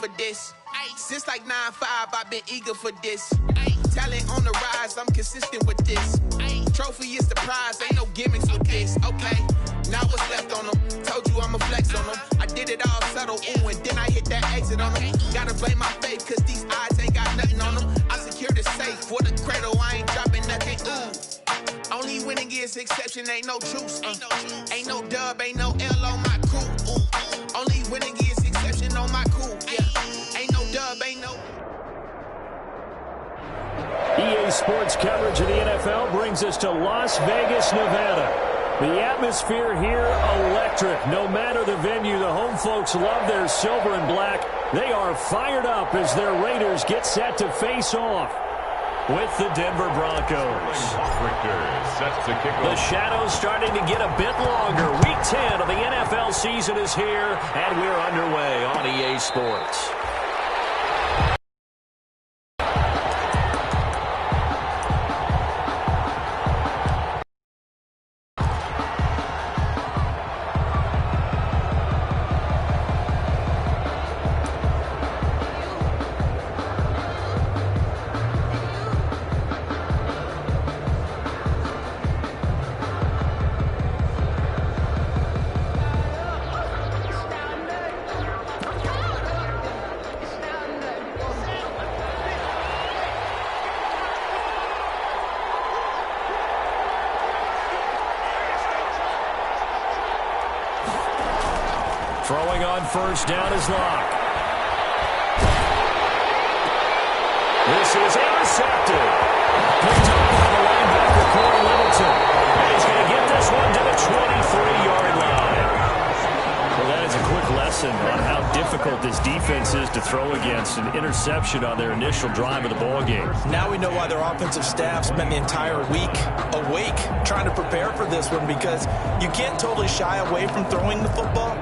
for this. Since like 9-5, I've been eager for this. Talent on the rise, I'm consistent with this. Trophy is the prize, ain't no gimmicks with this. Okay, now what's left on them? Told you I'ma flex on them. I did it all subtle, ooh, and then I hit that exit on them. Gotta blame my faith, cause these odds ain't got nothing on them. I secure the safe for the cradle, I ain't dropping nothing, ooh. Only winning is exception, ain't no truce. Ain't no dub, ain't no L on my crew. Ooh. Only winning is exception on my crew. Yeah. Ain't no dub, ain't no. EA Sports coverage of the NFL brings us to Las Vegas, Nevada. The atmosphere here, electric. No matter the venue, the home folks love their silver and black. They are fired up as their Raiders get set to face off with the Denver Broncos. The shadows starting to get a bit longer. Week 10 of the NFL season is here, and we're underway on EA Sports. Throwing on first down is Locke. This is intercepted. Picked up by the linebacker, Corey Littleton. And he's going to get this one to the 23-yard line. Well, that is a quick lesson on how difficult this defense is to throw against. An interception on their initial drive of the ballgame. Now we know why their offensive staff spent the entire week awake trying to prepare for this one, because you can't totally shy away from throwing the football.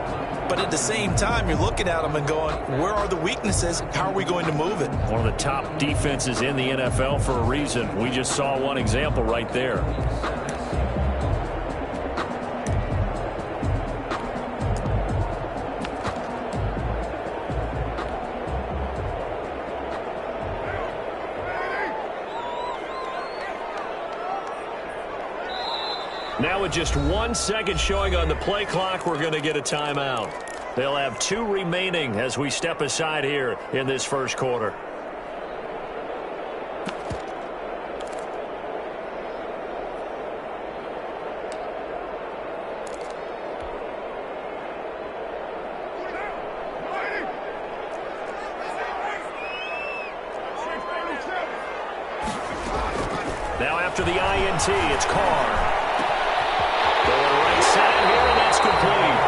But at the same time, you're looking at them and going, where are the weaknesses? How are we going to move it? One of the top defenses in the NFL for a reason. We just saw one example right there. Now with just 1 second showing on the play clock, we're going to get a timeout. They'll have 2 remaining as we step aside here in this first quarter. Now after the INT, it's Carr. Going right side here, and that's complete.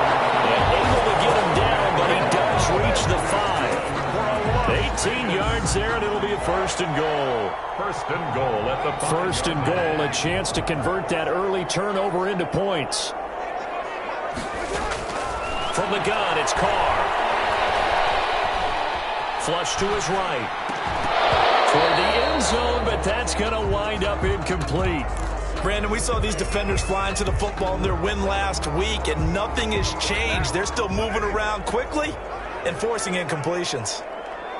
And able to get him down, but he does reach the 5. 18 yards there, and it'll be a first and goal. First and goal at the 5. First and goal, a chance to convert that early turnover into points. From the gun, it's Carr. Flush to his right. Toward the end zone, but that's going to wind up incomplete. Brandon, we saw these defenders flying to the football in their win last week, and nothing has changed. They're still moving around quickly and forcing incompletions.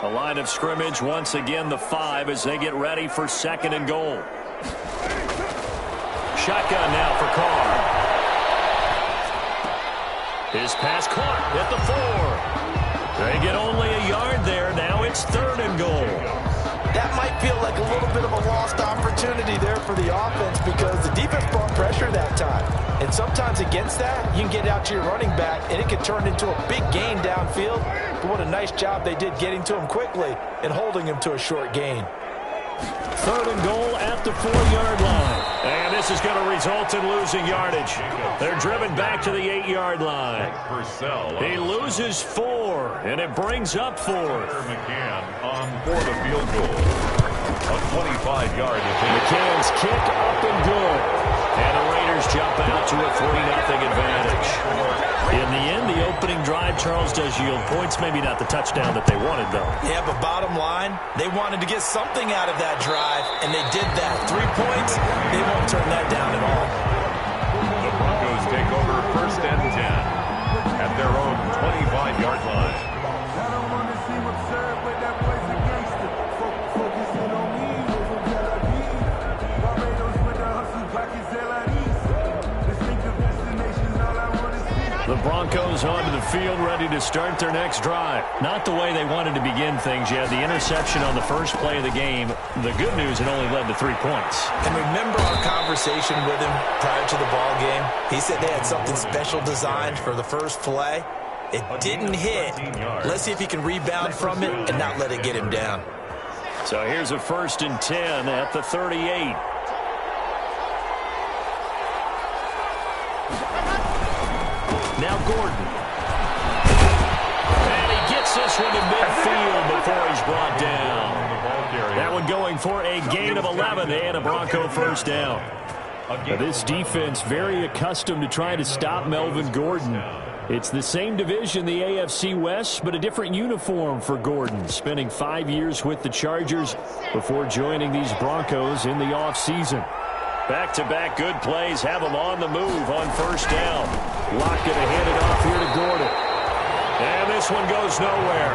The line of scrimmage, once again, the 5 as they get ready for second and goal. Shotgun now for Carr. His pass caught at the 4. They get only a yard there. Now it's third and goal. That might feel like a little bit of a lost opportunity there for the offense, because the defense brought pressure that time. And sometimes against that, you can get out to your running back, and it can turn into a big gain downfield. But what a nice job they did getting to him quickly and holding him to a short gain. Third and goal at the 4-yard line. And this is going to result in losing yardage. They're driven back to the 8-yard line. He loses 4, and it brings up 4. McCann on for the field goal. A 25-yard attempt. McCann's kick up and good. And the Raiders jump out to a 3-0 advantage. In the end, the opening drive, Charles, does yield points. Maybe not the touchdown that they wanted, though. Yeah, but bottom line, they wanted to get something out of that drive, and they did that. 3 points, they won't turn that down at all. The Broncos take over first and 10 at their own 25-yard line. Broncos onto the field, ready to start their next drive. Not the way they wanted to begin things. You had the interception on the first play of the game. The good news, it only led to 3 points. And remember our conversation with him prior to the ball game? He said they had something special designed for the first play. It didn't hit. Let's see if he can rebound from it and not let it get him down. So here's a 1st and 10 at the 38. Now Gordon. And he gets this one to midfield before he's brought down. That one going for a gain of 11 and a Bronco first down. Now this defense very accustomed to trying to stop Melvin Gordon. It's the same division, the AFC West, but a different uniform for Gordon, spending 5 years with the Chargers before joining these Broncos in the offseason. Back-to-back good plays have him on the move on first down. Locke going to hand it off here to Gordon. And this one goes nowhere.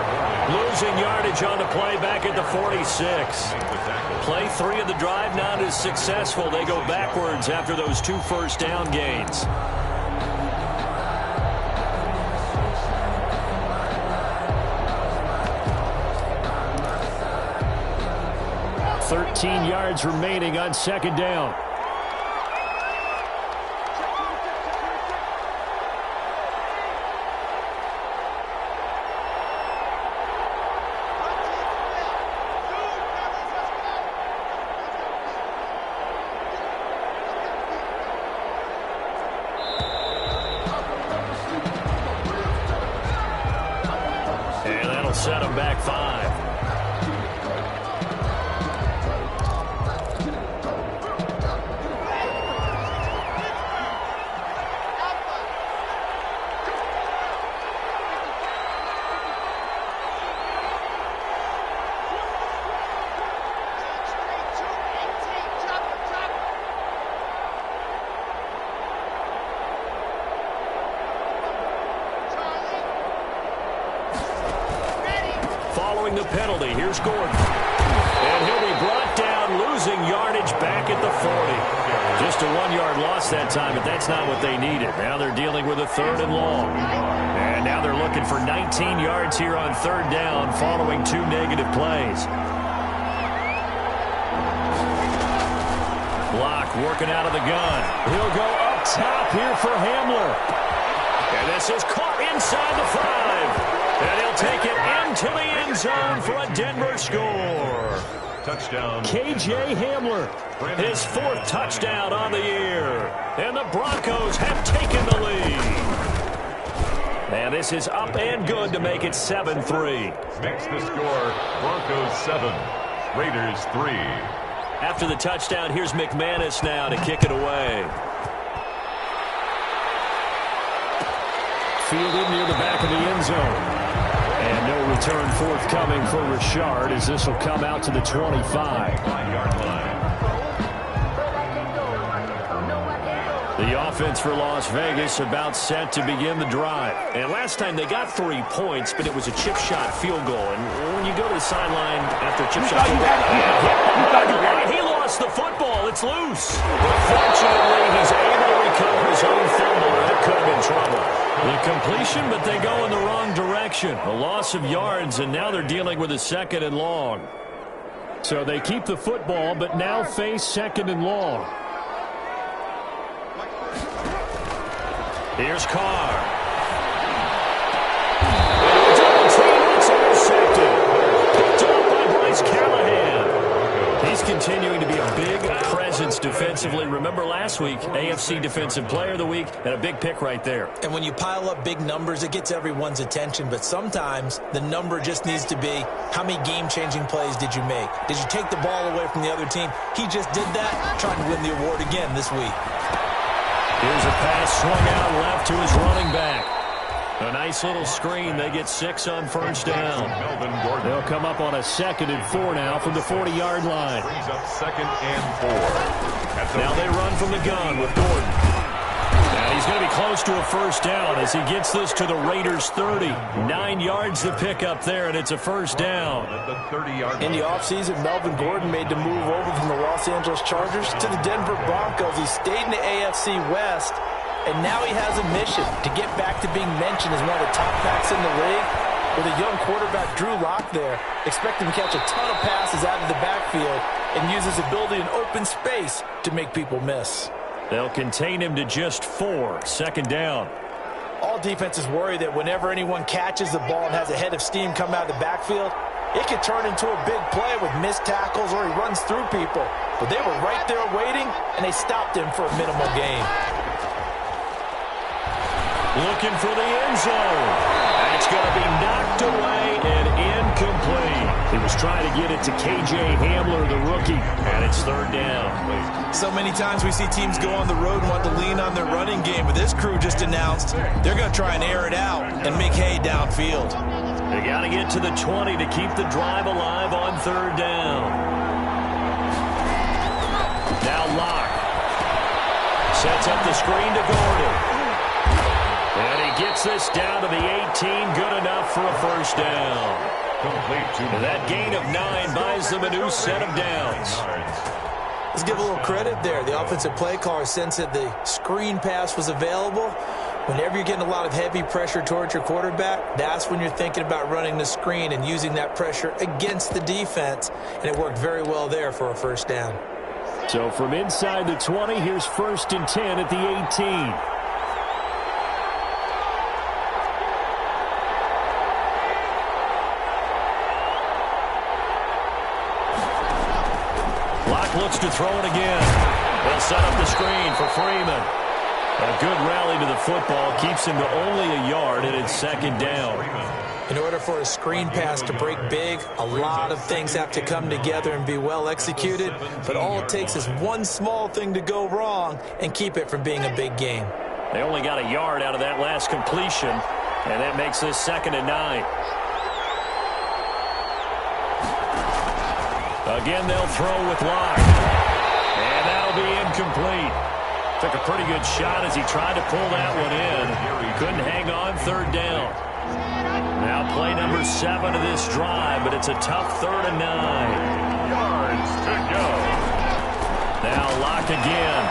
Losing yardage on the play back at the 46. Play 3 of the drive not as successful. They go backwards after those 2 first down gains. 13 yards remaining on second down. And that'll set them back 5. Following the penalty, here's Gordon. And he'll be brought down, losing yardage back at the 40. Just a 1-yard loss that time, but that's not what they needed. Now they're dealing with a 3rd and long. And now they're looking for 19 yards here on 3rd down following 2 negative plays. Block working out of the gun. He'll go up top here for Hamler. And this is caught inside the 5. And he'll take it into the end zone for a Denver score. Touchdown. KJ Hamler, his 4th touchdown on the year. And the Broncos have taken the lead. And this is up and good to make it 7-3. Makes the score Broncos 7, Raiders 3. After the touchdown, here's McManus now to kick it away. Fielded near the back of the end zone. And no return forthcoming for Richard as this will come out to the 25. 5-yard line. The offense for Las Vegas about set to begin the drive. And last time they got 3 points, but it was a chip shot field goal. And when you go to the sideline after a chip shot field goal, he lost the football. It's loose. But fortunately, he's able to recover his own fumble. That could have been trouble. The completion, but they go in the wrong direction. A loss of yards, and now they're dealing with a 2nd and long. So they keep the football, but now face 2nd and long. Here's Carr. It's intercepted. Picked up by Bryce Callahan. He's continuing to be a big presence defensively. Remember last week, AFC Defensive Player of the Week, and a big pick right there. And when you pile up big numbers, it gets everyone's attention. But sometimes the number just needs to be, how many game-changing plays did you make? Did you take the ball away from the other team? He just did that, trying to win the award again this week. Here's a pass swung out left to his running back. A nice little screen. They get 6 on first down. They'll come up on a 2nd and 4 now from the 40-yard line. Brings up 2nd and 4. Now they run from the gun with Gordon. And he's going to be close to a first down as he gets this to the Raiders' 30. 9 yards to pick up there, and it's a first down. In the offseason, Melvin Gordon made the move over from the Los Angeles Chargers to the Denver Broncos. He stayed in the AFC West. and now he has a mission to get back to being mentioned as one of the top backs in the league. With a young quarterback, Drew Lock, there, expect him to catch a ton of passes out of the backfield and use his ability in open space to make people miss. They'll contain him to just 4, second down. All defenses worry that whenever anyone catches the ball and has a head of steam come out of the backfield, it could turn into a big play with missed tackles or he runs through people. But they were right there waiting, and they stopped him for a minimal gain. Looking for the end zone. That's going to be knocked away and incomplete. He was trying to get it to K.J. Hamler, the rookie, and it's third down. So many times we see teams go on the road and want to lean on their running game, but this crew just announced they're going to try and air it out and make hay downfield. They got to get to the 20 to keep the drive alive on third down. Now Locke sets up the screen to Gordon. And he gets this down to the 18, good enough for a first down. And that gain of 9 buys them a new set of downs. Let's give a little credit there. The offensive play caller sensed that the screen pass was available. Whenever you're getting a lot of heavy pressure towards your quarterback, that's when you're thinking about running the screen and using that pressure against the defense. And it worked very well there for a first down. So from inside the 20, here's 1st and 10 at the 18. Looks to throw it again. They'll set up the screen for Freeman. A good rally to the football keeps him to only a yard, and it's second down. In order for a screen pass to break big, a lot of things have to come together and be well executed, but all it takes is one small thing to go wrong and keep it from being a big game. They only got a yard out of that last completion, and that makes this 2nd and 9. Again, they'll throw with Locke. And that'll be incomplete. Took a pretty good shot as he tried to pull that one in. Couldn't hang on, third down. Now play number 7 of this drive, but it's a tough 3rd and 9. Yards to go. Now Locke again.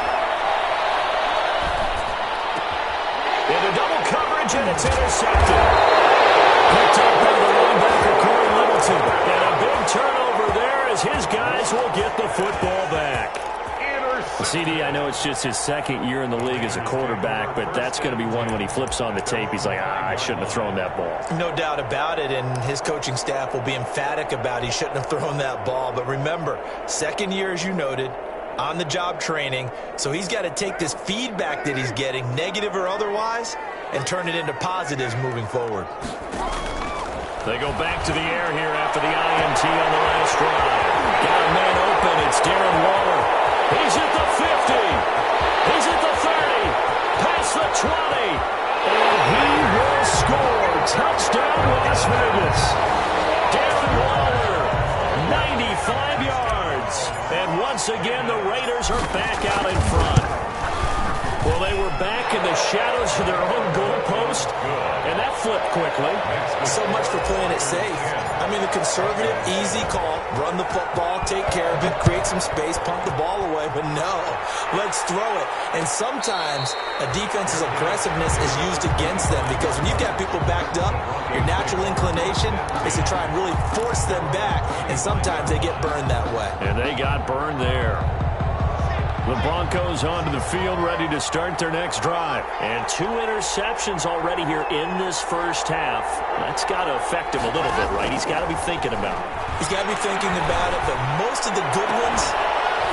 Into double coverage, and it's intercepted. Picked up by the linebacker, Corey Littleton. And a big turnover there as his guys will get the football back. CD, I know it's just his 2nd year in the league as a quarterback, but that's going to be one when he flips on the tape. He's like, I shouldn't have thrown that ball. No doubt about it, and his coaching staff will be emphatic about he shouldn't have thrown that ball. But remember, 2nd year, as you noted, on-the-job training, so he's got to take this feedback that he's getting, negative or otherwise, and turn it into positives moving forward. They go back to the air here after the INT on the last drive. Got a man open. It's Darren Waller. He's at the 50. He's at the 30. Past the 20. And he will score. Touchdown, Las Vegas. Darren Waller, 95 yards. And once again, the Raiders are back out in front. Well, they were back in the shadows of their own goalpost, and that flipped quickly. So much for playing it safe. I mean, the conservative, easy call, run the football, take care of it, create some space, pump the ball away, but no, let's throw it. And sometimes a defense's aggressiveness is used against them because when you've got people backed up, your natural inclination is to try and really force them back, and sometimes they get burned that way. And they got burned there. The Broncos onto the field, ready to start their next drive. And 2 interceptions already here in this first half. That's got to affect him a little bit, right? He's got to be thinking about it. He's got to be thinking about it, but most of the good ones,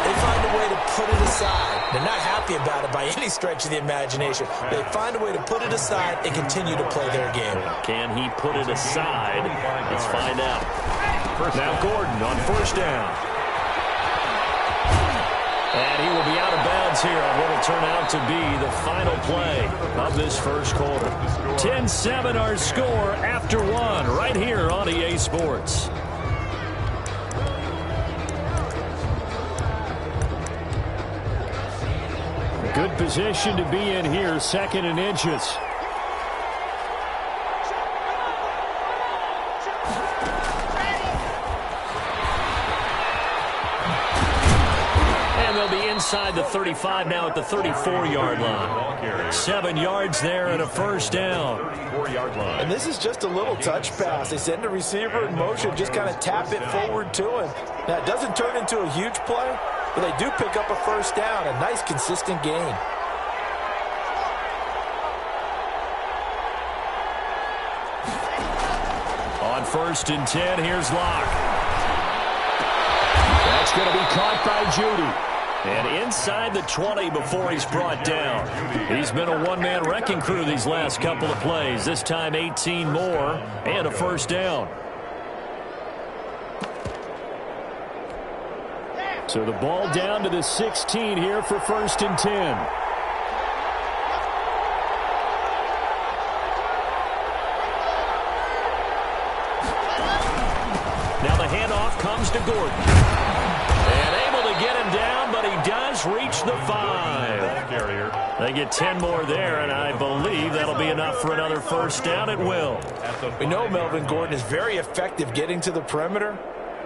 they find a way to put it aside. They're not happy about it by any stretch of the imagination. They find a way to put it aside and continue to play their game. Can he put it aside? Let's find out. Now Gordon on first down. And he will be out of bounds here on what will turn out to be the final play of this first quarter. 10-7 our score after 1 right here on EA Sports. Good position to be in here, 2nd and inches. they'll be inside the 35 now at the 34-yard line. 7 yards there and a first down. And this is just a little touch pass. They send the receiver in motion, just kind of tap it forward to him. Now, it doesn't turn into a huge play, but they do pick up a first down, a nice, consistent gain. On 1st and 10, here's Locke. That's going to be caught by Judy. And inside the 20 before he's brought down. He's been a one-man wrecking crew these last couple of plays. This time 18 more and a first down. So the ball down to the 16 here for 1st and 10. Now the handoff comes to Gordon. And able to get him down, but he does reach the 5. They get 10 more there, and I believe that'll be enough for another first down. It will. We know Melvin Gordon is very effective getting to the perimeter,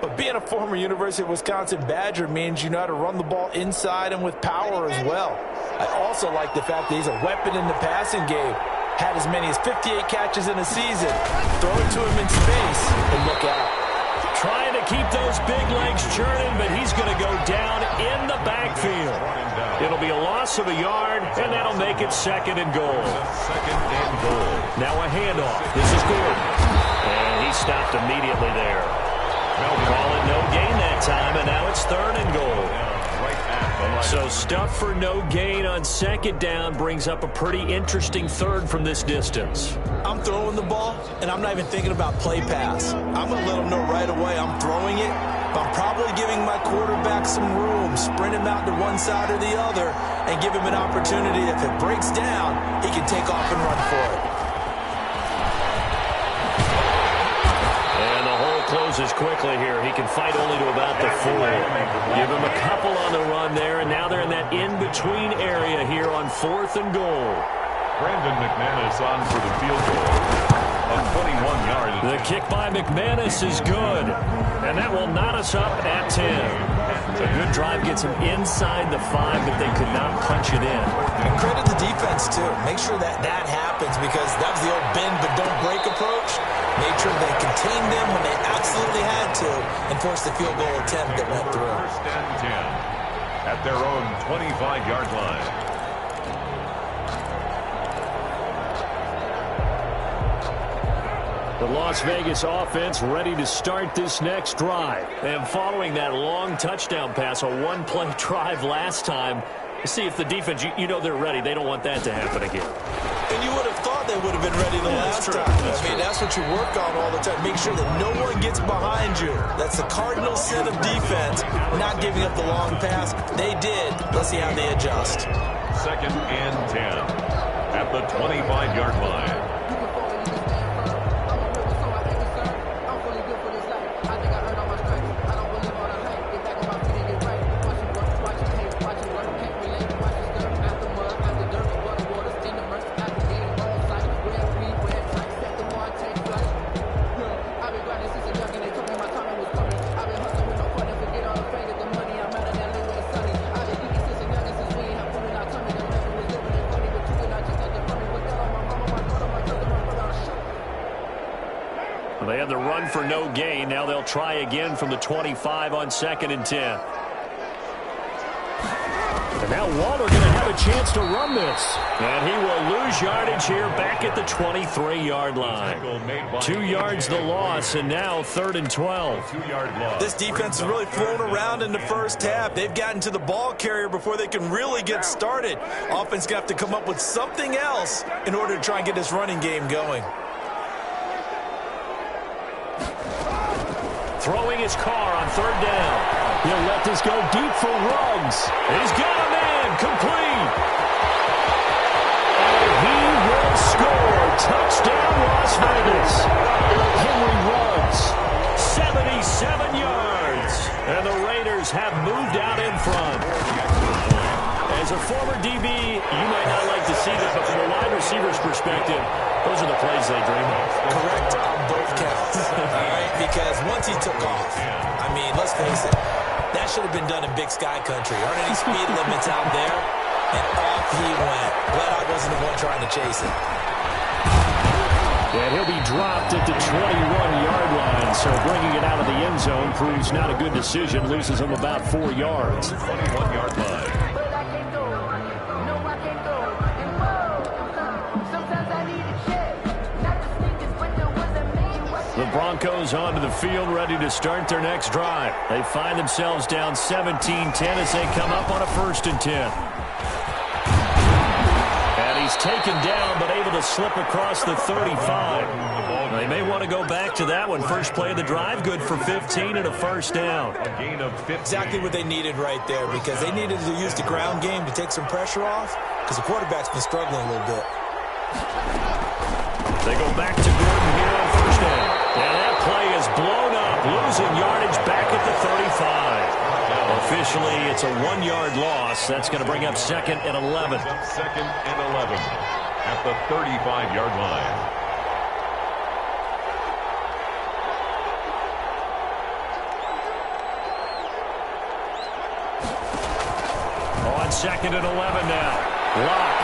but being a former University of Wisconsin Badger means you know how to run the ball inside and with power as well. I also like the fact that he's a weapon in the passing game. Had as many as 58 catches in a season. Throw it to him in space and look out. Trying to keep those big legs churning, but he's going to go down in the backfield. It'll be a loss of a yard, and that'll make it 2nd and goal. Now a handoff. This is Gordon. And he stopped immediately there. Call it no gain that time, and now it's 3rd and goal. So stuff for no gain on 2nd down brings up a pretty interesting 3rd from this distance. I'm throwing the ball, and I'm not even thinking about play pass. I'm going to let them know right away I'm throwing it, but I'm probably giving my quarterback some room, sprint him out to one side or the other, and give him an opportunity. If it breaks down, he can take off and run for it. And the hole closes quickly here. He can fight only to about the 4. Give him a couple on the run there, and now they're in that in-between area here on 4th and goal. Brandon McManus on for the field goal. On 21 yards. The kick by McManus is good. And that will knot us up at 10. A good drive gets him inside the 5, but they could not punch it in. And credit the defense, too. Make sure that happens, because that was the old bend but don't break approach. Made sure they contained them when they absolutely had to and forced the field goal attempt that went through. 1st and 10 at their own 25-yard line. The Las Vegas offense ready to start this next drive. And following that long touchdown pass, a one-play drive last time, see if the defense, you know they're ready. They don't want that to happen again. And you would have thought they would have been ready the last time. That's what you work on all the time. Make sure that no one gets behind you. That's the cardinal sin of defense, not giving up the long pass. They did. Let's see how they adjust. 2nd and 10 at the 25-yard line. They had the run for no gain. Now they'll try again from the 25 on 2nd and 10. And now Waller going to have a chance to run this. And he will lose yardage here back at the 23-yard line. 2 yards the loss, and now 3rd and 12. This defense has really flown around in the first half. They've gotten to the ball carrier before they can really get started. Offense going to have to come up with something else in order to try and get this running game going. Throwing his car on 3rd down. He'll let this go deep for Ruggs. He's got a man complete. And he will score. Touchdown, Las Vegas. Henry Ruggs, 77 yards. And the Raiders have moved out in front. As a former DB, you might not like to see this, but from a wide receiver's perspective, those are the plays they dream of. Correct on both counts, all right? Because once he took off, I mean, let's face it, that should have been done in Big Sky Country. Aren't any speed limits out there? And off he went. Glad I wasn't the one trying to chase it. And he'll be dropped at the 21-yard line, so bringing it out of the end zone proves not a good decision. Loses him about 4 yards. 21-yard line. The Broncos onto the field, ready to start their next drive. They find themselves down 17-10 as they come up on a 1st and 10. And he's taken down, but able to slip across the 35. They may want to go back to that one. First play of the drive, good for 15 and a 1st down. A gain of 15. Exactly what they needed right there, because they needed to use the ground game to take some pressure off, because the quarterback's been struggling a little bit. They go back to Gordon here on 1st down. And that play is blown up, losing yardage back at the 35. Officially, it's a 1-yard loss. That's going to bring up 2nd and 11. 2nd and 11 at the 35-yard line. On 2nd and 11 now. Lock.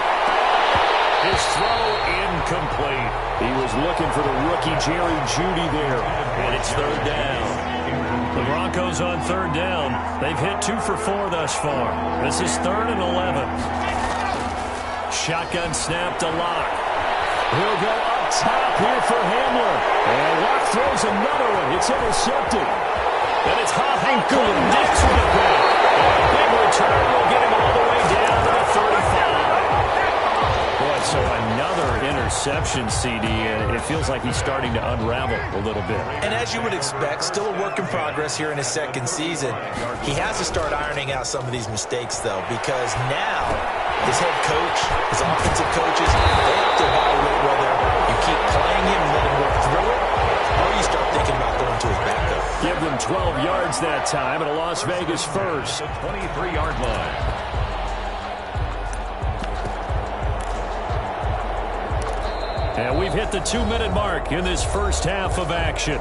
His throw incomplete. He was looking for the rookie Jerry Jeudy there. And it's 3rd down. The Broncos on 3rd down. They've hit 2 for 4 thus far. This is 3rd and 11. Shotgun snap to Lock. He'll go up top here for Hamler. And Lock throws another one. It's intercepted. And it's Hopkins Dix with a pick. And a big return will get him all the way down to the 35. Boy, so another interception, CD. It feels like he's starting to unravel a little bit. And as you would expect, still a work in progress here in his 2nd season. He has to start ironing out some of these mistakes, though, because now his head coach, his offensive coaches, they have to evaluate whether you keep playing him and let him work through it, or you start thinking about going to his backup. Give them 12 yards that time at a Las Vegas 1st. The 23-yard line. And we've hit the 2-minute mark in this first half of action.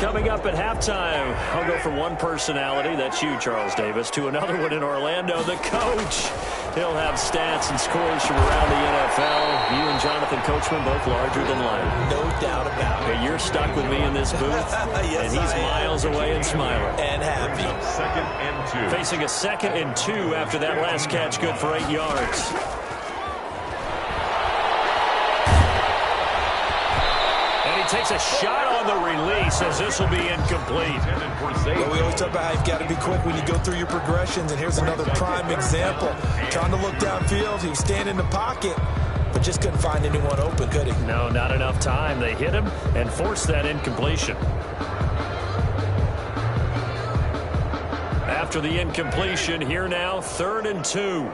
Coming up at halftime, I'll go from one personality, that's you, Charles Davis, to another one in Orlando, the coach. He'll have stats and scores from around the NFL. You and Jonathan Coachman, both larger than life. No doubt about it. Okay, you're stuck with me in this booth, yes, and he's miles away and smiling. And happy. 2nd and 2. Facing a 2nd and 2 after that last catch, good for 8 yards. And he takes a shot on the release as this will be incomplete. Well, we always talk about how you've got to be quick when you go through your progressions, and here's another prime example. Trying to look downfield, he was standing in the pocket, but just couldn't find anyone open, could he? No, not enough time. They hit him and forced that incompletion. After the incompletion, here now, 3rd and 2.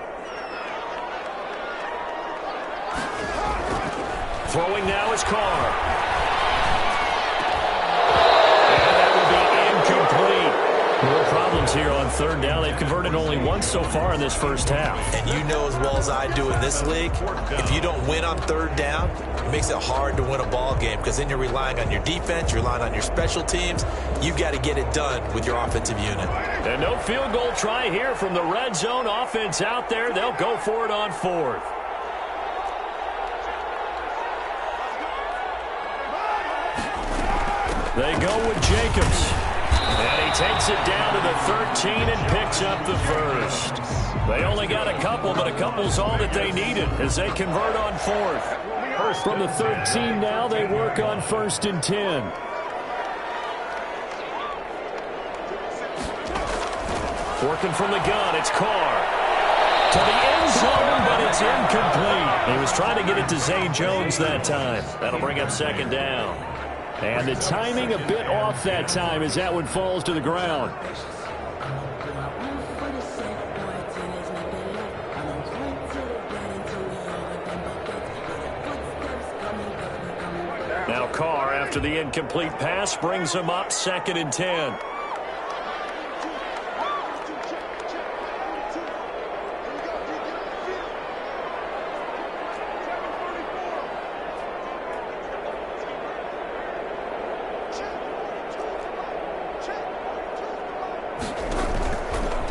Throwing now is Carr. More problems here on 3rd down. They've converted only once so far in this first half. And you know as well as I do in this league, if you don't win on 3rd down, it makes it hard to win a ball game, because then you're relying on your defense, you're relying on your special teams. You've got to get it done with your offensive unit. And no field goal try here from the red zone offense out there. They'll go for it on 4th. They go with Jacobs. And he takes it down to the 13 and picks up the 1st. They only got a couple, but a couple's all that they needed as they convert on 4th. From the 13 now, they work on 1st and 10. Working from the gun, it's Carr. To the end zone, but it's incomplete. He was trying to get it to Zay Jones that time. That'll bring up 2nd down. And the timing a bit off that time as that one falls to the ground. Now Carr, after the incomplete pass, brings him up 2nd and 10.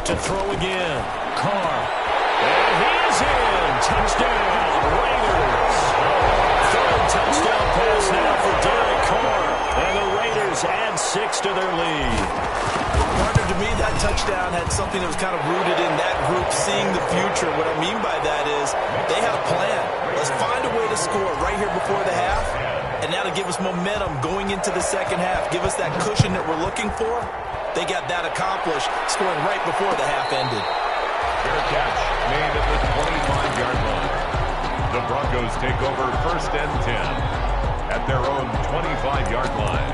To throw again. Carr. And he is in. Touchdown, Raiders. 3rd touchdown pass now for Derek Carr. And the Raiders add 6 to their lead. Partner, to me, that touchdown had something that was kind of rooted in that group seeing the future. What I mean by that is they had a plan. Let's find a way to score right here before the half. And that'll give us momentum going into the second half. Give us that cushion that we're looking for. They got that accomplished, scoring right before the half ended. Fair catch made at the 25-yard line. The Broncos take over 1st and 10 at their own 25-yard line.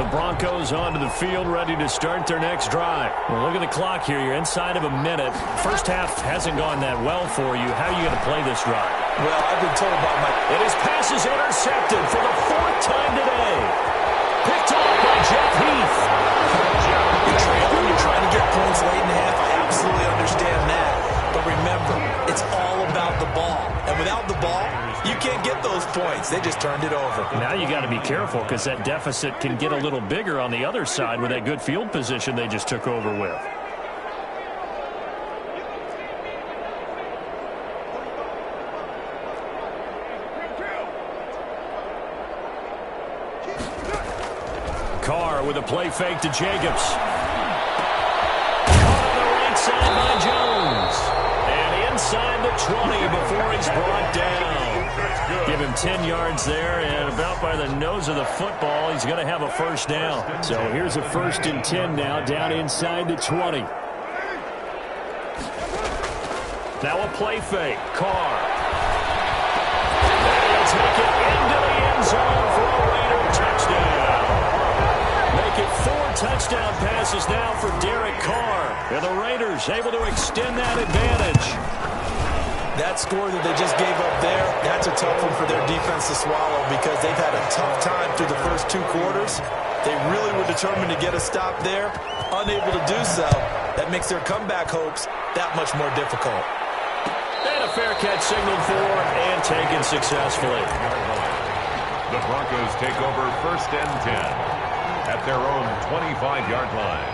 The Broncos onto the field, ready to start their next drive. Well, look at the clock here. You're inside of a minute. First half hasn't gone that well for you. How are you going to play this drive? Well, I've been told by my... And his pass is intercepted for the 4th time today. Picked off by Jeff Heath. You're trailing, you're trying to get points late in the half. I absolutely understand that. But remember, it's all about the ball. And without the ball, you can't get those points. They just turned it over. Now you got to be careful because that deficit can get a little bigger on the other side with that good field position they just took over with. Carr with a play fake to Jacobs. Caught on the right side by Jones. And inside the 20 before he's brought down. Give him 10 yards there, and about by the nose of the football, he's going to have a 1st down. So here's a 1st and 10 now, down inside the 20. Now a play fake. Carr. They'll take it into the end zone for a Raider touchdown. Make it 4 touchdown passes now for Derek Carr. And the Raiders able to extend that advantage. That score that they just gave up there, that's a tough one for their defense to swallow because they've had a tough time through the first 2 quarters. They really were determined to get a stop there. Unable to do so, that makes their comeback hopes that much more difficult. And a fair catch signaled for and taken successfully. The Broncos take over 1st and 10 at their own 25-yard line.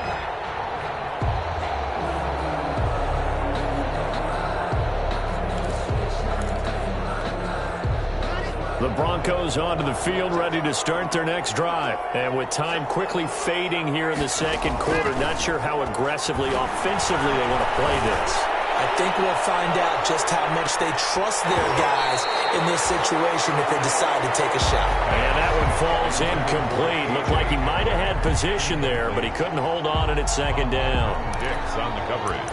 The Broncos onto the field, ready to start their next drive. And with time quickly fading here in the 2nd quarter, not sure how aggressively, offensively they want to play this. I think we'll find out just how much they trust their guys in this situation if they decide to take a shot. And that one falls incomplete. Looked like he might have had position there, but he couldn't hold on and it's 2nd down. Dix on the coverage.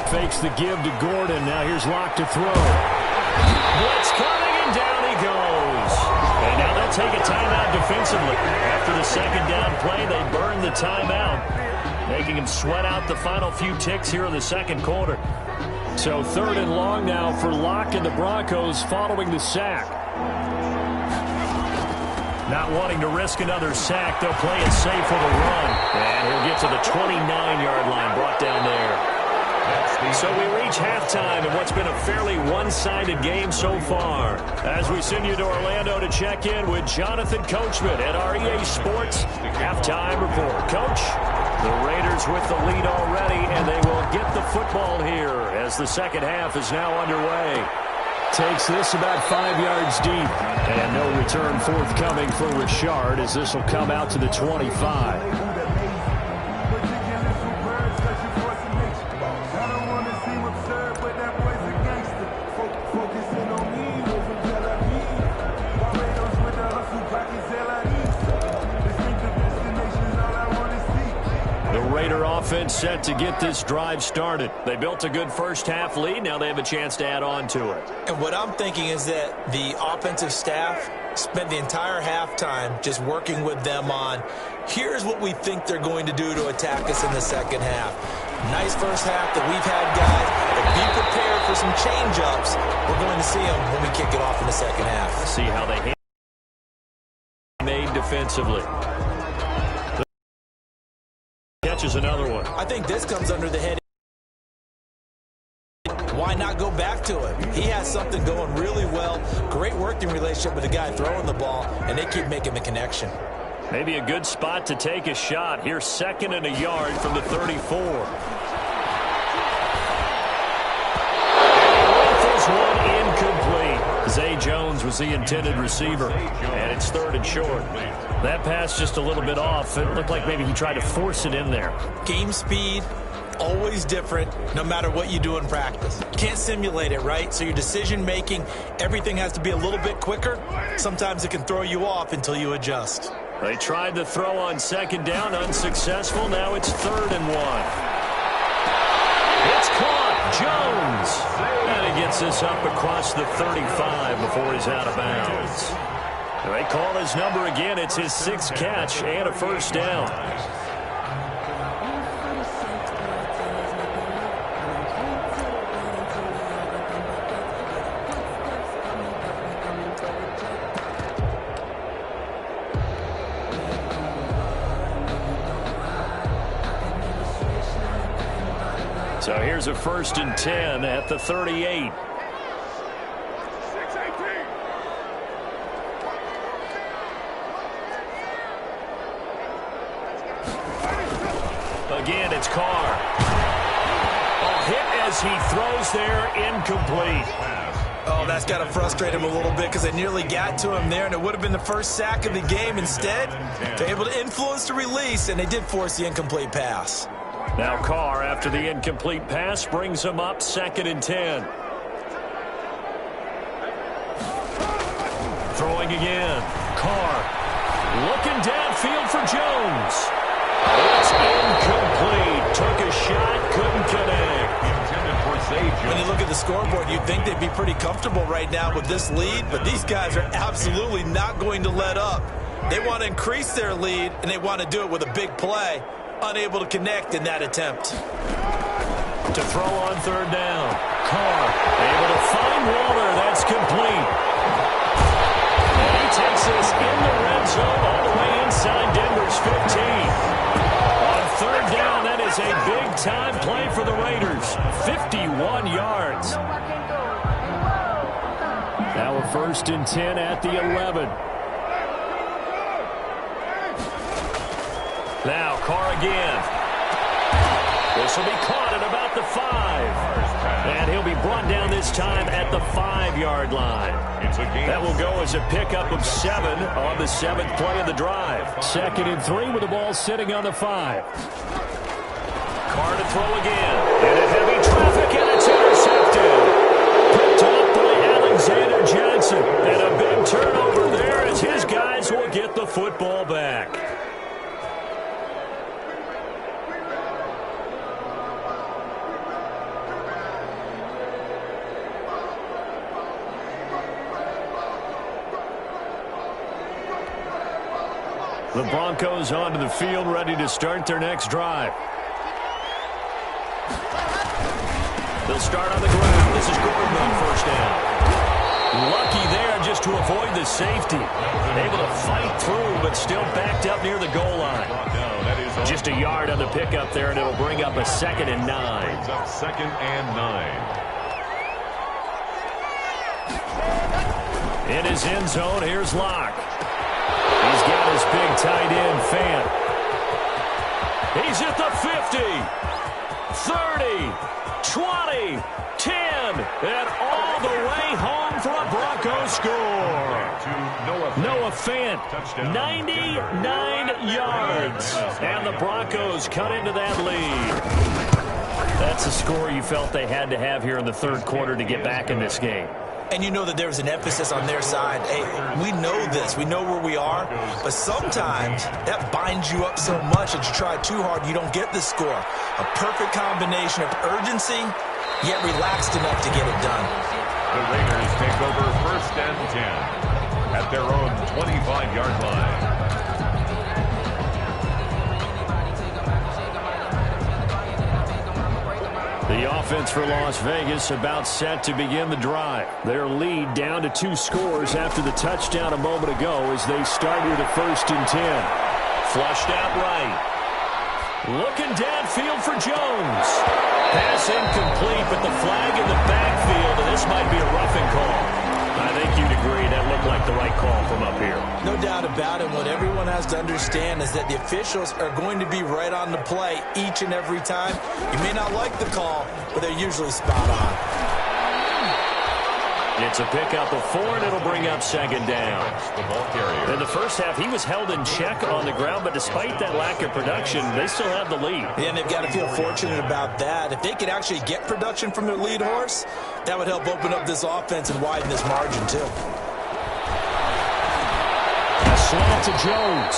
Fakes the give to Gordon. Now here's Locke to throw. Blitz coming, and down he goes. And now they'll take a timeout defensively. After the 2nd down play, they burn the timeout, making him sweat out the final few ticks here in the 2nd quarter. So 3rd and long now for Locke and the Broncos following the sack. Not wanting to risk another sack, they'll play it safe with a run. And he'll get to the 29-yard line, brought down there. So we reach halftime in what's been a fairly one-sided game so far. As we send you to Orlando to check in with Jonathan Coachman at our EA Sports halftime report. Coach, the Raiders with the lead already, and they will get the football here as the 2nd half is now underway. Takes this about 5 yards deep, and no return forthcoming for Richard as this will come out to the 25. Raider offense set to get this drive started. They built a good first-half lead. Now they have a chance to add on to it. And what I'm thinking is that the offensive staff spent the entire halftime just working with them on, here's what we think they're going to do to attack us in the second half. Nice first half that we've had, guys, but be prepared for some change-ups. We're going to see them when we kick it off in the second half. See how they made defensively. Catches another one. I think this comes under the head. Why not go back to it? He has something going really well. Great working relationship with the guy throwing the ball, and they keep making the connection. Maybe a good spot to take a shot. Here's 2nd and a yard from the 34. This one incomplete. Zay Jones was the intended receiver, and it's 3rd and short. That pass just a little bit off. It looked like maybe he tried to force it in there. Game speed, always different, no matter what you do in practice. Can't simulate it, right? So your decision-making, everything has to be a little bit quicker. Sometimes it can throw you off until you adjust. They tried to throw on 2nd down, unsuccessful. Now it's 3rd and 1. It's caught, Jones. And he gets this up across the 35 before he's out of bounds. They call his number again. It's his 6th catch and a first down. So here's a 1st and 10 at the 38. Again, it's Carr. Hit as he throws there, incomplete. Oh, that's got to frustrate him a little bit because they nearly got to him there, and it would have been the first sack of the game. Instead, they're able to influence the release, and they did force the incomplete pass. Now Carr, after the incomplete pass, brings him up 2nd and 10. Throwing again. Carr looking downfield for Jones. It's incomplete. Took a shot, couldn't connect. When you look at the scoreboard, you'd think they'd be pretty comfortable right now with this lead, but these guys are absolutely not going to let up. They want to increase their lead, and they want to do it with a big play. Unable to connect in that attempt. To throw on 3rd down. Carr able to find Waller. That's complete. And he takes us in the red zone all the way inside Denver's 15. On 3rd down, that is a big-time play for the Raiders. 51 yards. Now a 1st and 10 at the 11. Now Carr again. This will be caught at about the 5. And he'll be brought down this time at the 5-yard line. That will go as a pickup of 7 on the 7th play of the drive. 2nd and 3 with the ball sitting on the 5. Carr to throw again. Into heavy traffic, and it's intercepted. Picked up by Alexander Johnson. And a big turnover there as his guys will get the football back. The Broncos onto the field, ready to start their next drive. They'll start on the ground. This is Gordon on 1st down. Lucky there just to avoid the safety. Able to fight through, but still backed up near the goal line. Just a yard on the pickup there, and it'll bring up a 2nd and 9. 2nd and 9. In his end zone, here's Locke. He's got his big tight end, Fant. He's at the 50, 30, 20, 10, and all the way home for a Broncos score. Noah Fant, 99 yards. And the Broncos cut into that lead. That's a score you felt they had to have here in the 3rd quarter to get back in this game. And you know that there's an emphasis on their side. Hey, we know this. We know where we are. But sometimes that binds you up so much that you try too hard, you don't get the score. A perfect combination of urgency, yet relaxed enough to get it done. The Raiders take over 1st and 10 at their own 25-yard line. The offense for Las Vegas about set to begin the drive. Their lead down to 2 scores after the touchdown a moment ago as they start with a 1st and 10. Flushed out right. Looking downfield for Jones. Pass incomplete, but the flag in the backfield, and this might be a roughing call. I think you'd agree that looked like the right call from up here. No doubt about it. What everyone has to understand is that the officials are going to be right on the play each and every time. You may not like the call, but they're usually spot on. It's a pickup of 4, and it'll bring up 2nd down. The ball carrier. In the first half, he was held in check on the ground, but despite that lack of production, they still have the lead. Yeah, and they've got to feel fortunate about that. If they could actually get production from their lead horse, that would help open up this offense and widen this margin, too. A slant to Jones.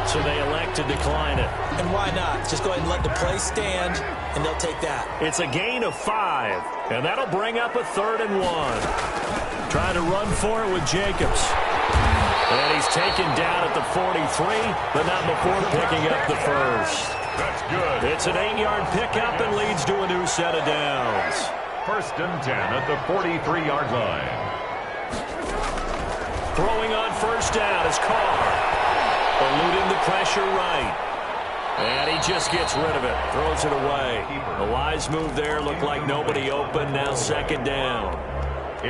So they elect to decline it. And why not? Just go ahead and let the play stand, and they'll take that. It's a gain of 5, and that'll bring up a 3rd and 1. Trying to run for it with Jacobs. And he's taken down at the 43, but not before picking up the 1st. That's good. It's an 8-yard pickup and leads to a new set of downs. 1st and 10 at the 43-yard line. Throwing on 1st down is Carr. Eluding the pressure right. And he just gets rid of it. Throws it away. A wise move there. Looked like nobody open. Now 2nd down.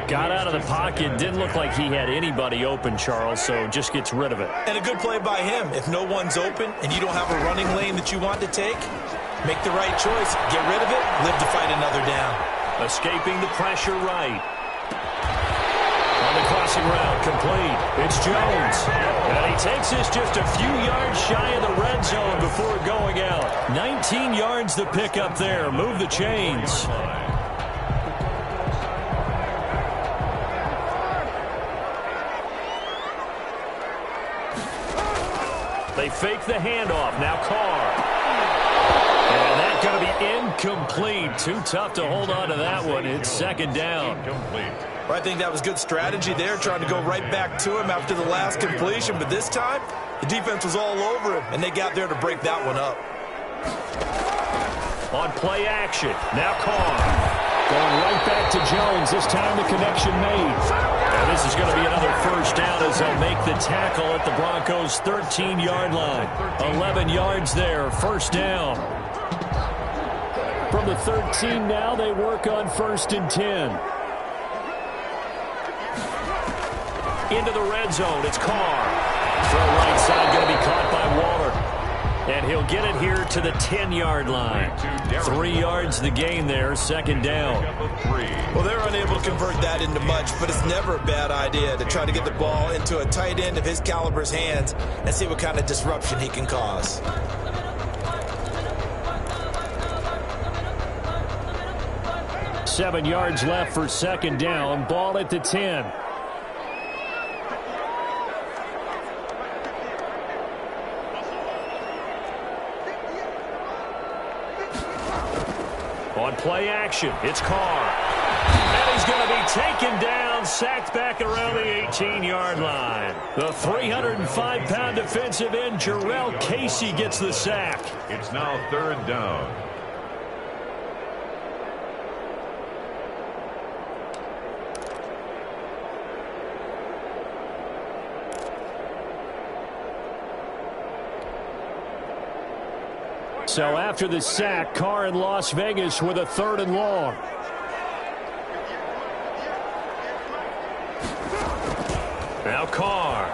Got out of the pocket. Didn't look like he had anybody open, Charles, so just gets rid of it. And a good play by him. If no one's open and you don't have a running lane that you want to take, make the right choice. Get rid of it. Live to fight another down. Escaping the pressure right. On the crossing route, complete. It's Jones. And he takes this just a few yards shy of the red zone before going out. 19 yards to pick up there. Move the chains. They fake the handoff. Now Carr. And that's going to be incomplete. Too tough to hold on to that one. It's 2nd down. Incomplete. Well, I think that was good strategy there, trying to go right back to him after the last completion. But this time, the defense was all over him, and they got there to break that one up. On play action. Now Carr. Going right back to Jones. This time the connection made. And this is going to be another 1st down as they'll make the tackle at the Broncos' 13-yard line. 11 yards there. 1st down. From the 13 now, they work on 1st and 10. Into the red zone. It's Carr. Throw right side going to be caught by Waller. And he'll get it here to the 10-yard line. 3 yards the gain there. 2nd down. Well, they're unable to convert that into much, but it's never a bad idea to try to get the ball into a tight end of his caliber's hands and see what kind of disruption he can cause. Seven yards left for 2nd down. Ball at the 10. On play action, it's Carr. And he's going to be taken down, sacked back around the 18-yard line. The 305-pound defensive end, Jarrell Casey, gets the sack. It's now 3rd down. So after the sack, Carr in Las Vegas with a 3rd and long. Now Carr.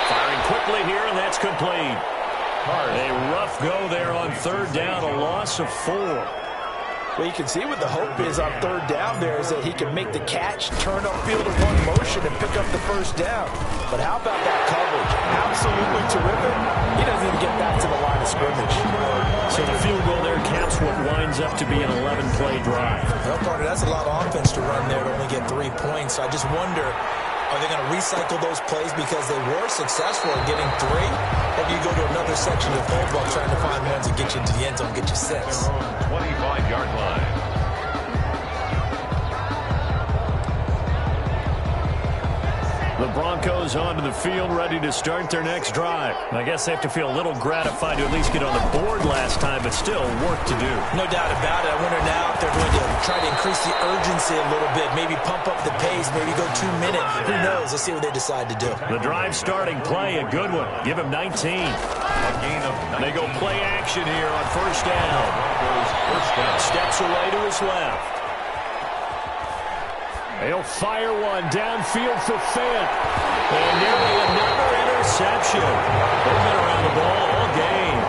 Firing quickly here, and that's complete. A rough go there on 3rd down, a loss of 4. Well, you can see what the hope is on third down there is that he can make the catch, turn upfield in one motion, and pick up the first down. But how about that coverage? Absolutely terrific. He doesn't even get back to the line of scrimmage. So the field goal there caps what winds up to be an 11-play drive. Well, partner, that's a lot of offense to run there to only get 3 points. So I just wonder, are they going to recycle those plays because they were successful in getting 3? Or do you go to another section of the playbook trying to find ones that get you into the end zone, get you 6? 25-yard line. The Broncos onto the field, ready to start their next drive. I guess they have to feel a little gratified to at least get on the board last time, but still work to do. No doubt about it. I wonder now if they're going to try to increase the urgency a little bit, maybe pump up the pace, maybe go 2 minutes. Who knows? Let's see what they decide to do. The drive starting play, a good one. Give him 19. A gain of 19. They go play action here on first down. First down. Steps away to his left. He'll fire one downfield for Fant. And nearly another interception. They've been around the ball all game.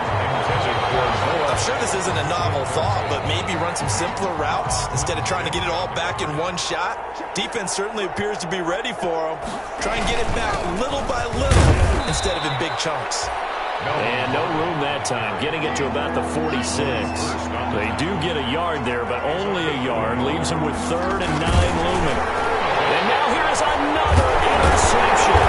I'm sure this isn't a novel thought, but maybe run some simpler routes instead of trying to get it all back in one shot. Defense certainly appears to be ready for him. Try and get it back little by little instead of in big chunks. And no room that time, getting it to about the 46. They do get a yard there, but only a yard. Leaves them with 3rd and 9 looming. And now here is another interception.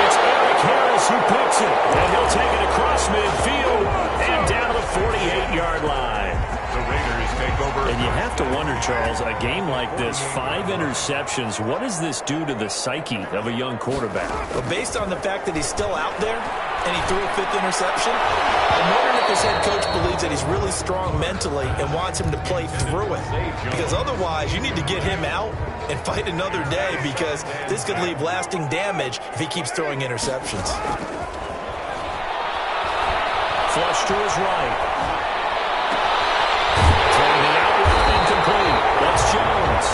It's Eric Harris who picks it, and he'll take it across midfield and down to the 48-yard line. The Raiders take over. And you have to wonder, Charles, a game like this, 5 interceptions, what does this do to the psyche of a young quarterback? But based on the fact that he's still out there and he threw a 5th interception, I'm wondering if his head coach believes that he's really strong mentally and wants him to play through it. Because otherwise, you need to get him out and fight another day, because this could leave lasting damage if he keeps throwing interceptions. Flush to his right. Incomplete. That's Jones.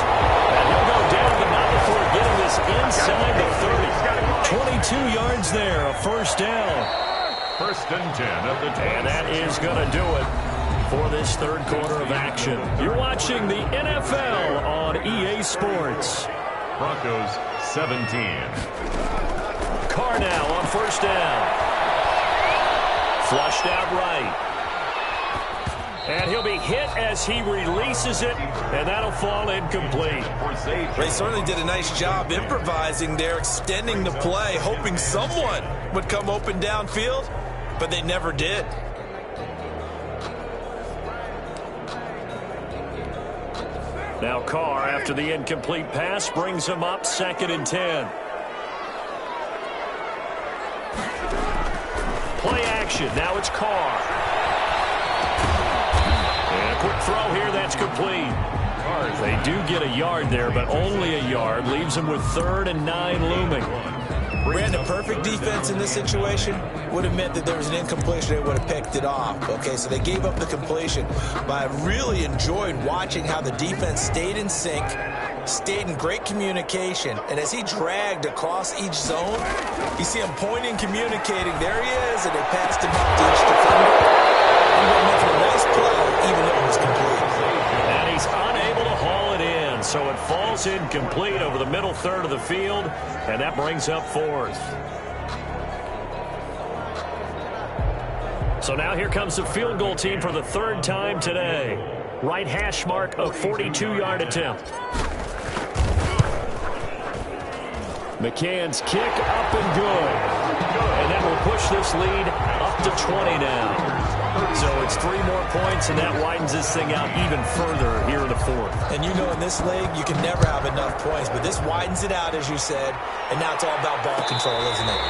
And he'll go down, but not before getting this inside the 30. 22 yards there, a first down. 1st and 10 at the 10. And that is going to do it for this third quarter of action. You're watching the NFL on EA Sports. Broncos 17. Carr now on first down. Flushed out right. And he'll be hit as he releases it, and that'll fall incomplete. They certainly did a nice job improvising there, extending the play, hoping someone would come open downfield, but they never did. Now Carr, after the incomplete pass, brings him up 2nd and 10. Play action. Now it's Carr. And a quick throw here. That's complete. They do get a yard there, but only a yard. Leaves them with 3rd and 9 looming. Brandon, perfect defense in this situation would have meant that there was an incompletion. They would have picked it off. Okay, so they gave up the completion. But I really enjoyed watching how the defense stayed in sync, stayed in great communication, and as he dragged across each zone, you see him pointing, communicating. There he is, and they passed him up to each defender. And they're making a nice play, even though it was complete. And he's unable to haul it in, so it falls incomplete over the middle third of the field, and that brings up 4th. So now here comes the field goal team for the 3rd time today. Right hash mark of 42-yard attempt. McCann's kick up and good. And that will push this lead up to 20 now. So it's 3 more points, and that widens this thing out even further here in the 4th. And you know in this league, you can never have enough points, but this widens it out, as you said, and now it's all about ball control, isn't it?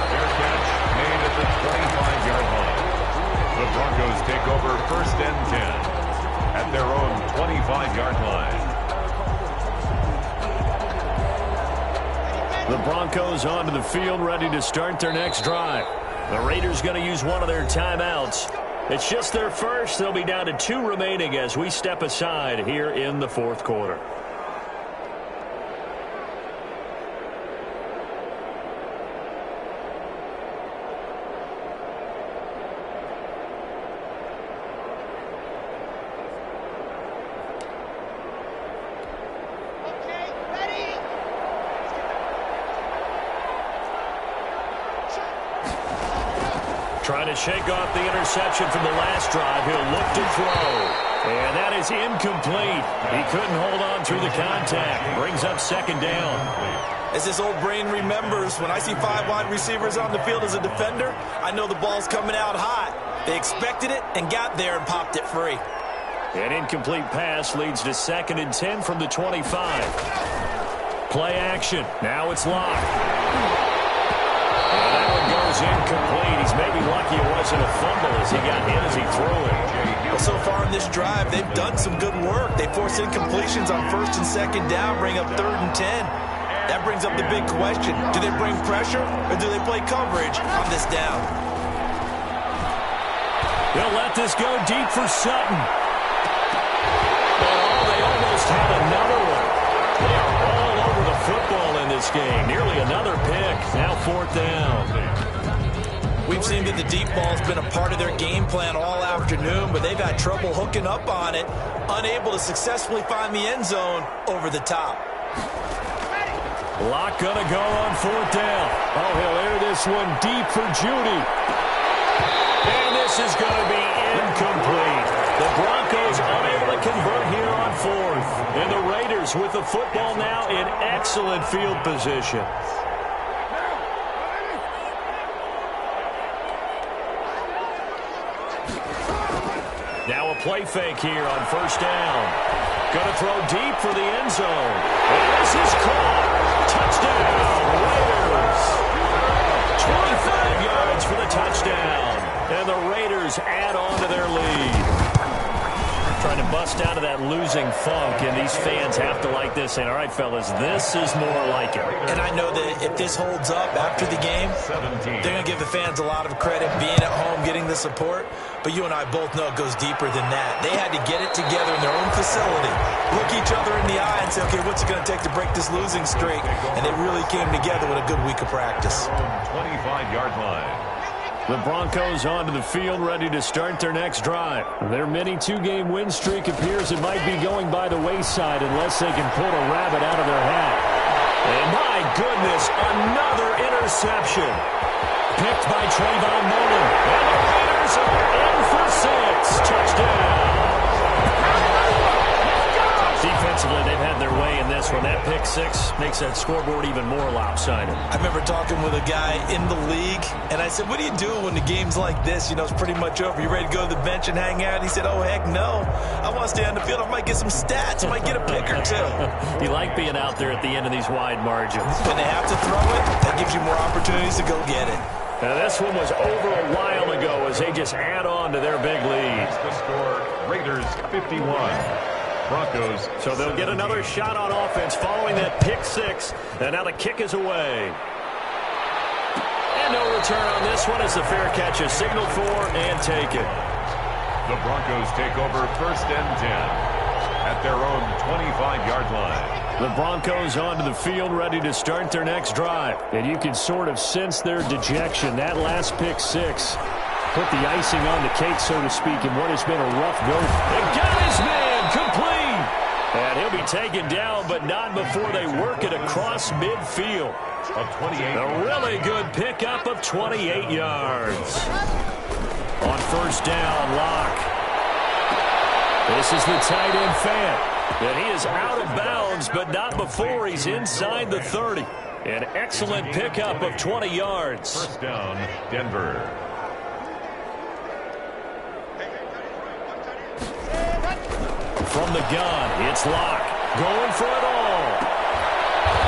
Fair catch made at the 25-yard line. The Broncos take over 1st and 10 at their own 25-yard line. The Broncos onto the field, ready to start their next drive. The Raiders going to use one of their timeouts. It's just their first. They'll be down to 2 remaining as we step aside here in the 4th quarter. Trying to shake off the interception from the last drive. He'll look to throw. And that is incomplete. He couldn't hold on through the contact. Brings up second down. As this old brain remembers, when I see 5 wide receivers on the field as a defender, I know the ball's coming out hot. They expected it and got there and popped it free. An incomplete pass leads to 2nd and 10 from the 25. Play action. Now it's locked. And that one goes incomplete. He's maybe lucky it wasn't a fumble as he got hit as he threw it. Well, so far in this drive, they've done some good work. They forced incompletions on 1st and 2nd down, bring up 3rd and 10. That brings up the big question. Do they bring pressure or do they play coverage on this down? They'll let this go deep for Sutton. Oh, they almost had another one. They are all over the football in this game. Nearly another pick. Now 4th down. We've seen that the deep ball's been a part of their game plan all afternoon, but they've had trouble hooking up on it, unable to successfully find the end zone over the top. Locke gonna go on 4th down. Oh, he'll air this one deep for Judy. And this is gonna be incomplete. The Broncos unable to convert here on 4th. And the Raiders with the football now in excellent field position. Now a play fake here on 1st down. Gonna throw deep for the end zone. And this is caught. Touchdown, Raiders. 25 yards for the touchdown. And the Raiders add on to their lead. Trying to bust out of that losing funk, and these fans have to like this. Saying, all right, fellas, this is more like it. And I know that if this holds up after the game, they're going to give the fans a lot of credit being at home, getting the support. But you and I both know it goes deeper than that. They had to get it together in their own facility, look each other in the eye and say, okay, what's it going to take to break this losing streak? And they really came together with a good week of practice. 25-yard line. The Broncos onto the field, ready to start their next drive. Their mini 2-game win streak appears it might be going by the wayside unless they can pull a rabbit out of their hat. And my goodness, another interception. Picked by Trayvon Mullen. And the Raiders are in for 6. Touchdown. Defensively, they've had their way in this one. That pick 6 makes that scoreboard even more lopsided. I remember talking with a guy in the league, and I said, what do you do when the game's like this? You know, it's pretty much over. You ready to go to the bench and hang out? He said, oh, heck no. I want to stay on the field. I might get some stats. I might get a pick or two. You like being out there at the end of these wide margins. When they have to throw it, that gives you more opportunities to go get it. Now, this one was over a while ago as they just add on to their big lead. The score, Raiders 51. Broncos. So they'll get another shot on offense following that pick 6. And now the kick is away. And no return on this one as the fair catch is signaled for and taken. The Broncos take over 1st and 10 at their own 25-yard line. The Broncos onto the field ready to start their next drive. And you can sort of sense their dejection. That last pick 6 put the icing on the cake, so to speak, in what has been a rough go. They got his man complete. And he'll be taken down, but not before they work it across midfield. A really good pickup of 28 yards. On 1st down, Locke. This is the tight end fan. And he is out of bounds, but not before he's inside the 30. An excellent pickup of 20 yards. 1st down, Denver. From the gun, it's Locke. Going for it all.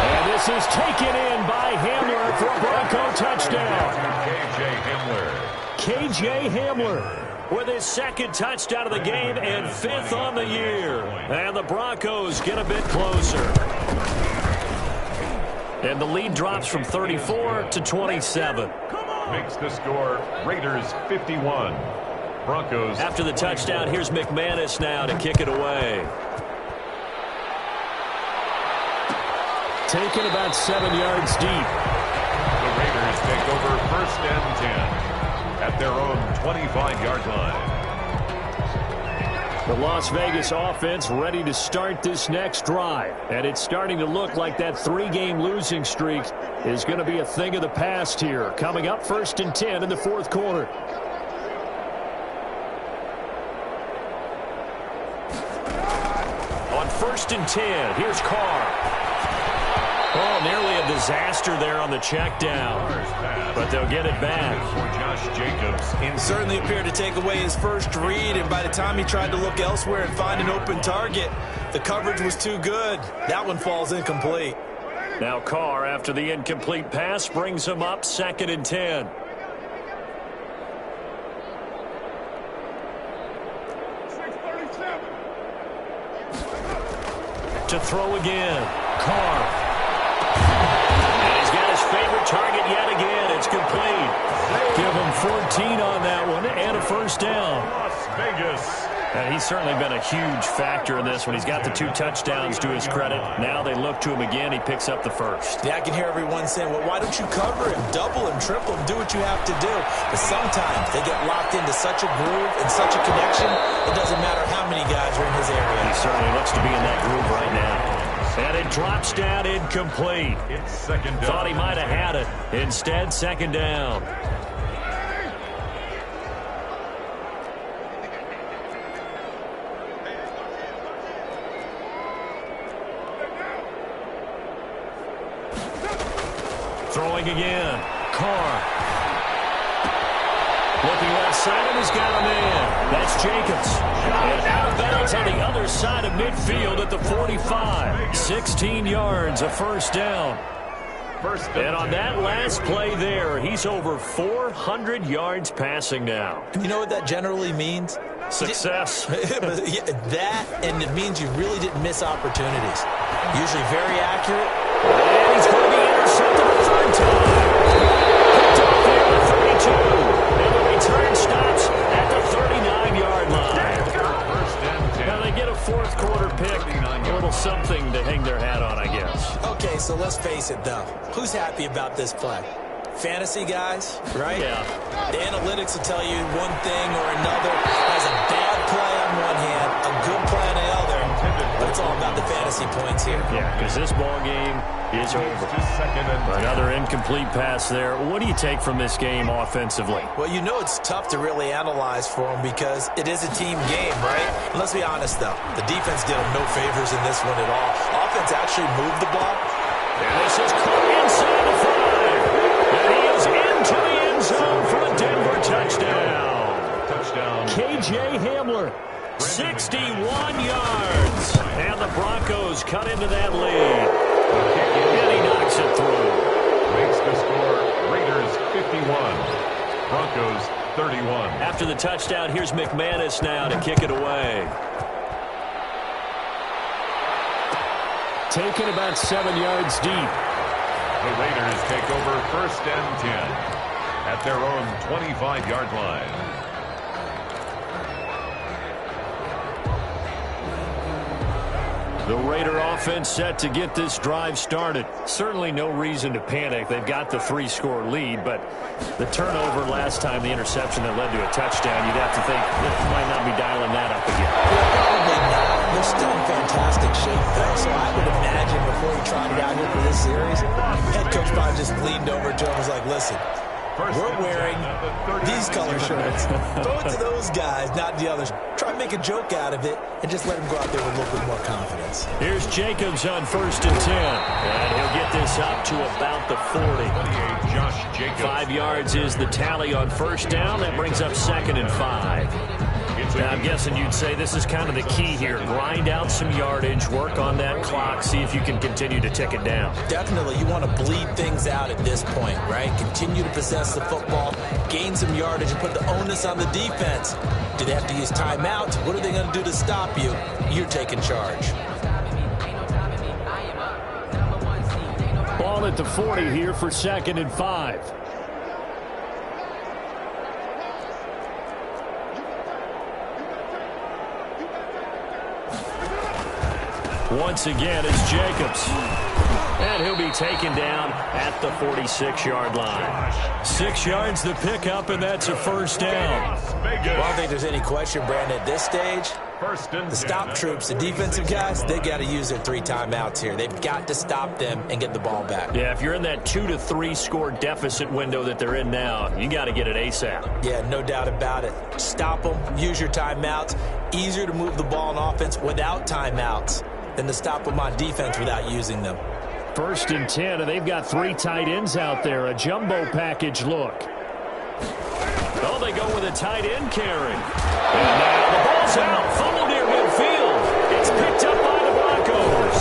And this is taken in by Hamler for a Bronco touchdown. KJ Hamler with his 2nd touchdown of the game and 5th on the year. And the Broncos get a bit closer. And the lead drops from 34 to 27. Makes the score Raiders 51. Broncos. After the touchdown, here's McManus now to kick it away. Taken about 7 yards deep. The Raiders take over 1st and 10 at their own 25-yard line. The Las Vegas offense ready to start this next drive. And it's starting to look like that 3-game losing streak is going to be a thing of the past here. Coming up, 1st and 10 in the 4th quarter. On 1st and 10, here's Carr. Oh, nearly a disaster there on the check down. But they'll get it back. For Josh Jacobs. Certainly appeared to take away his first read, and by the time he tried to look elsewhere and find an open target, the coverage was too good. That one falls incomplete. Now Carr, after the incomplete pass, brings him up 2nd and 10. To throw again. Carr. And he's got his favorite target yet again. It's complete. Give him 14 on that one and a 1st down. Las Vegas. And he's certainly been a huge factor in this one. He's got the 2 touchdowns to his credit. Now they look to him again. He picks up the 1st. Yeah, I can hear everyone saying, well, why don't you cover him, double him, triple him, do what you have to do. But sometimes they get locked into such a groove and such a connection, it doesn't matter how many guys are in his area. He certainly looks to be in that groove right now. And it drops down incomplete. It's 2nd down. Thought he might have had it. Instead, 2nd down. Throwing again. Carr. Looking left side, and he's got him in. That's Jacobs. And out of bounds on the other side of midfield at the 45. 16 yards, a 1st down. And on that last play there, he's over 400 yards passing now. You know what that generally means? Success. That, and it means you really didn't miss opportunities. Usually very accurate. And he's going to be intercepted a 3rd time. Picked off there at 32. And the return stops at the 39-yard line. Now they get a 4th quarter pick. A little something to hang their hat on, I guess. Okay, so let's face it, though. Who's happy about this play? Fantasy guys, right? Yeah. The analytics will tell you one thing or another. Has a bad play on one hand, a good play on the other. But it's all about the fantasy points here. Yeah, because this ball game is over. Another incomplete pass there. What do you take from this game offensively? Well, you know it's tough to really analyze for them because it is a team game, right? And let's be honest, though. The defense did them no favors in this one at all. Offense actually moved the ball. And this is caught inside the 5. And he is into the end zone for a Denver touchdown. K.J. Hamler, 61 yards. And the Broncos cut into that lead. And he knocks it through. Makes the score Raiders 51, Broncos 31. After the touchdown, here's McManus now to kick it away. Taken about 7 yards deep. The Raiders take over 1st and 10 at their own 25-yard line. The Raider offense set to get this drive started. Certainly no reason to panic. They've got the 3-score lead, but the turnover last time, the interception that led to a touchdown, you'd have to think they might not be dialing that up again. Probably not. They're still in fantastic shape, though, so I would imagine before he trotted out here for this series, head coach probably just leaned over to him and was like, listen, we're wearing these color shirts. Throw it to those guys, not the others. Try to make a joke out of it and just let him go out there with a little bit more confidence. Here's Jacobs on 1st and 10. And he'll get this up to about the 40. Josh Jacobs. 5 yards is the tally on 1st down. That brings up 2nd and 5. Now, I'm guessing you'd say this is kind of the key here. Grind out some yardage, work on that clock, see if you can continue to tick it down. Definitely, you want to bleed things out at this point, right? Continue to possess the football, gain some yardage, and put the onus on the defense. Do they have to use timeouts? What are they going to do to stop you? You're taking charge. Ball at the 40 here for 2nd and 5. Once again, it's Jacobs. And he'll be taken down at the 46-yard line. 6 yards the pickup, and that's a 1st down. Well, I don't think there's any question, Brandon, at this stage, First and The stop 10. troops, the defensive guys, they got to use their 3 timeouts here. They've got to stop them and get the ball back. Yeah, if you're in that 2 to 3 score deficit window that they're in now, you got to get it ASAP. Yeah, no doubt about it. Stop them, use your timeouts. Easier to move the ball on offense without timeouts than to stop them on defense without using them. First and 10, and they've got 3 tight ends out there. A jumbo package look. Oh, they go with a tight end carry. And now the ball's out. Fumble near midfield. It's picked up by the Broncos.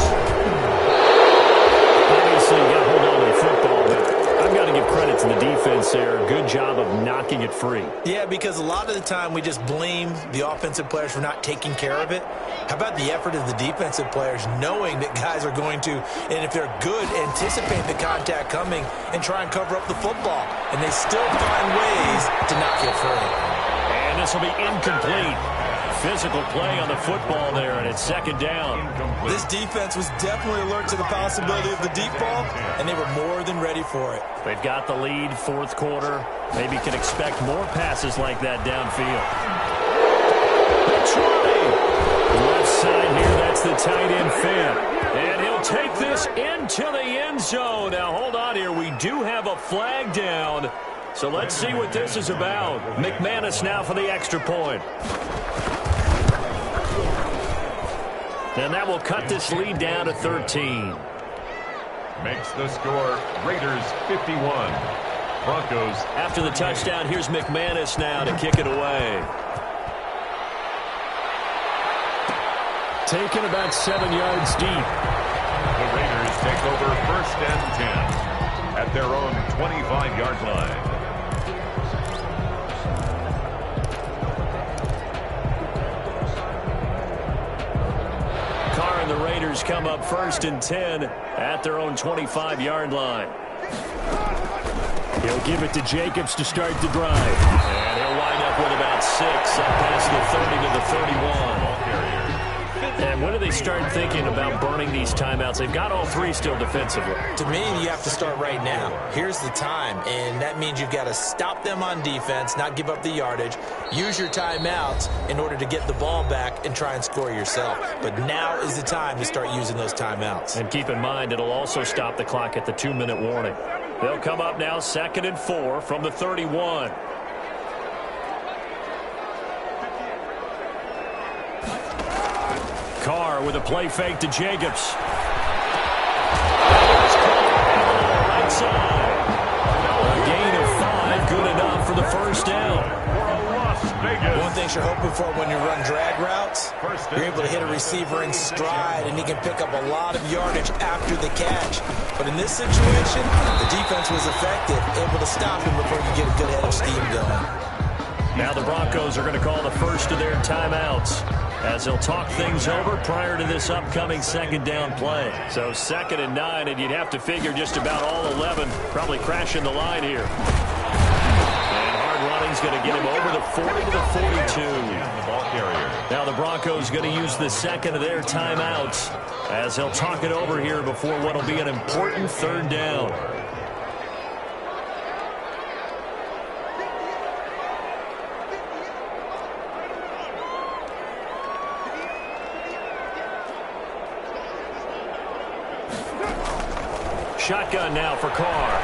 Obviously, you got to hold on to the football, but I've got to give credit to the defense there. Good job of knocking it free. Yeah, because a lot of the time we just blame the offensive players for not taking care of it. How about the effort of the defensive players knowing that guys are going to, and if they're good, anticipate the contact coming and try and cover up the football. And they still find ways to knock it free. And this will be incomplete. Physical play on the football there, and it's second down. This defense was definitely alert to the possibility of the deep ball, and they were more than ready for it. They've got the lead, fourth quarter. Maybe can expect more passes like that downfield. Left side here, that's the tight end Finn. And he'll take this into the end zone. Now, hold on here. We do have a flag down. So let's see what this is about. McManus now for the extra point. And that will cut this lead down to 13. Makes the score Raiders 51. Broncos. After the touchdown, here's McManus now to kick it away. Taken about 7 yards deep. The Raiders take over first and 10 at their own 25-yard line. Carr and the Raiders come up first and 10 at their own 25-yard line. He'll give it to Jacobs to start the drive. And he'll wind up with about 6 up past the 30 to the 31. And when do they start thinking about burning these timeouts? They've got all 3 still defensively. To me, you have to start right now. Here's the time, and that means you've got to stop them on defense, not give up the yardage, use your timeouts in order to get the ball back and try and score yourself. But now is the time to start using those timeouts. And keep in mind, it'll also stop the clock at the 2-minute warning. They'll come up now 2nd and 4 from the 31. Carr with a play fake to Jacobs. Right side. A gain of 5, good enough for the first down. One thing you're hoping for when you run drag routes, you're able to hit a receiver in stride, and he can pick up a lot of yardage after the catch. But in this situation, the defense was effective, able to stop him before you get a good head of steam going. Now the Broncos are going to call the first of their timeouts as they'll talk things over prior to this upcoming second down play. So 2nd and 9, and you'd have to figure just about all 11 probably crashing the line here. And hard running's going to get him over the 40 to the 42. Now the Broncos going to use the second of their timeouts as they'll talk it over here before what will be an important third down. Shotgun now for Carr.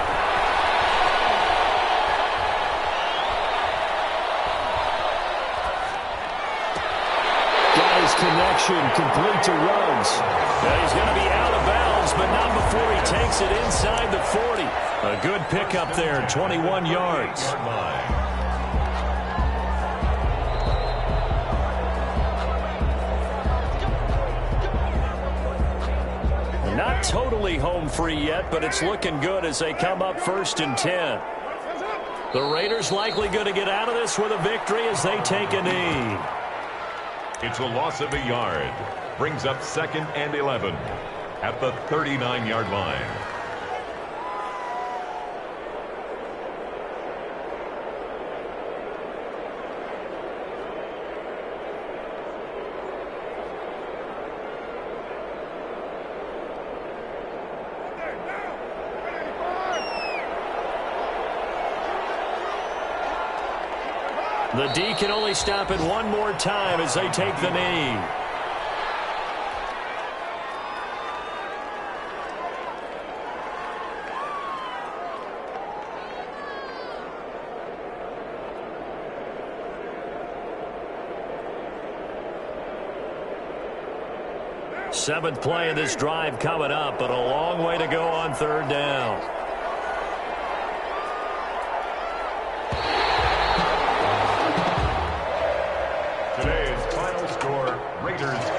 Got his connection, complete to Ruggs. Now he's going to be out of bounds, but not before he takes it inside the 40. A good pickup there, 21 yards. Not totally home free yet, but it's looking good as they come up 1st and 10. The Raiders likely going to get out of this with a victory as they take a knee. It's a loss of a yard. Brings up 2nd and 11 at the 39-yard line. The D can only stop it one more time as they take the knee. Seventh play of this drive coming up, but a long way to go on third down. Today's final score, Raiders